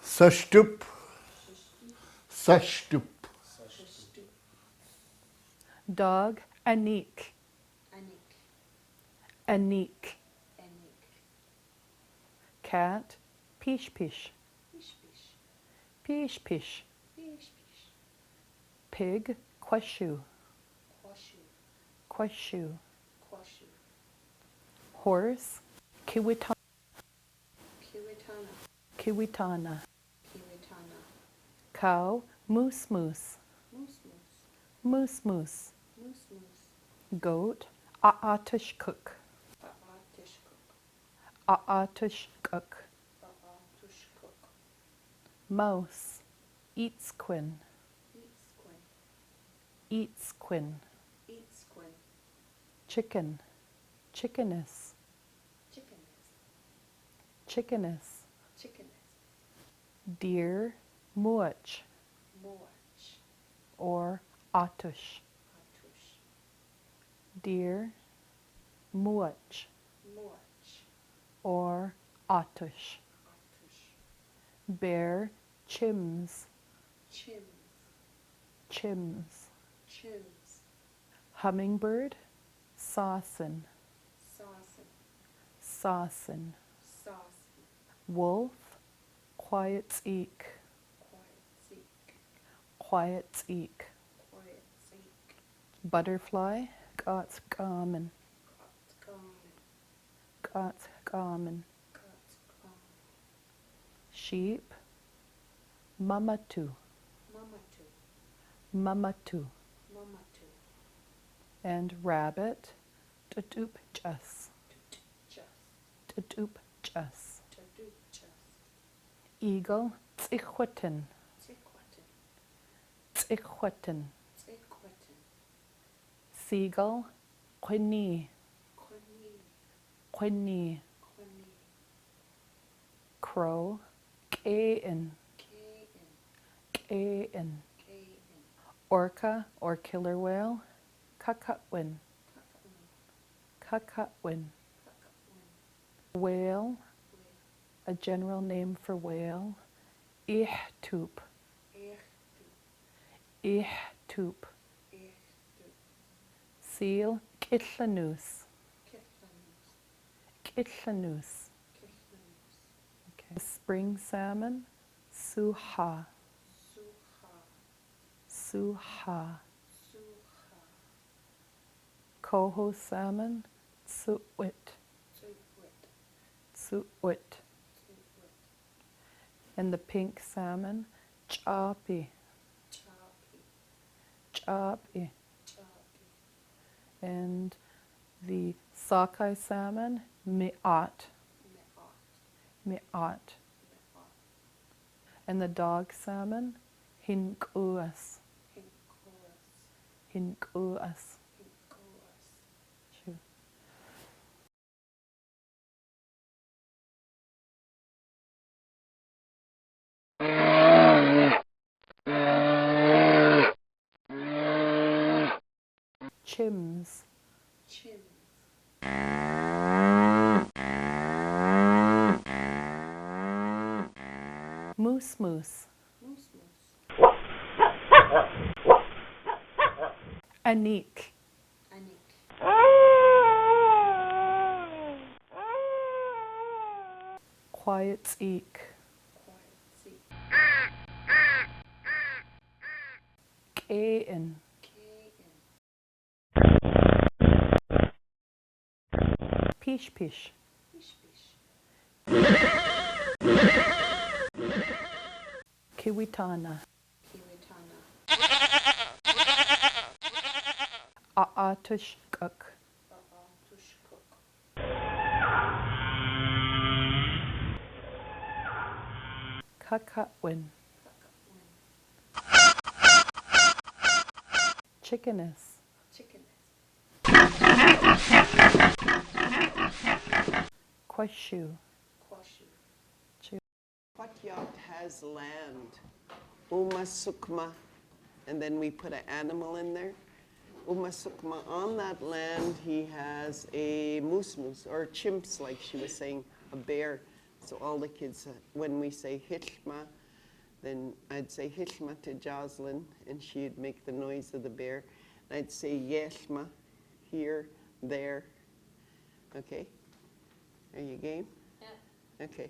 Sasatuškuk. Sasatuškuk. Dog, anik. Anik. Cat, pish pish. Pish pish. Pig, quashu. Quashu. Horse, kiwitaana. Kiwitaana. Cow, moose moose. Moose moose. Goat, Sasatuškuk. Sasatuškuk. Mouse, čikinis. Čikinis. Chicken, čikinis. Čikinis. Deer, muuch. Or atush. Deer, muuch. Or atush. Bear, chims. Chims. Hummingbird, saasin. Saasin. Wolf, kiwitaana. Kiwitaana. Butterfly, kaackamin. Kaackamin. Sheep, mamatuu. Mamatuu. And rabbit, ťuťupčas. Ťuťupčas. Eagle, čikinis. Čikinis. Seagull, čikinis. Čikinis. Crow, kaackamin. Kaackamin. Orca or killer whale, kakawin. Kakawin. Whale, a general name for whale, čikinis. Čikinis. Seal, kitanuus. Kitanuus. Okay. Spring salmon, suuhaa. Suuhaa. Coho salmon, cuwit. Cuwit. And the pink salmon, ťuťupčas. Ťuťupčas. And the sockeye salmon, mi'at. Mi'at. And the dog salmon, hinkuus. Hinkuus. Chims. Moose moose. Anik. Kiwitaana. Kaackamin. Pish pish. Kiwitaana. Sasatuškuk. Kakawin. Čikinis. Quashu. What yacht has land? Umasukma, and then we put an animal in there. Umasukma, on that land he has a moose, or chimps, like she was saying, a bear. So all the kids, when we say Hishma, then I'd say Hishma to Jocelyn, and she'd make the noise of the bear. And I'd say Yeshma, here, there. Okay? Are you game? Yeah. Okay.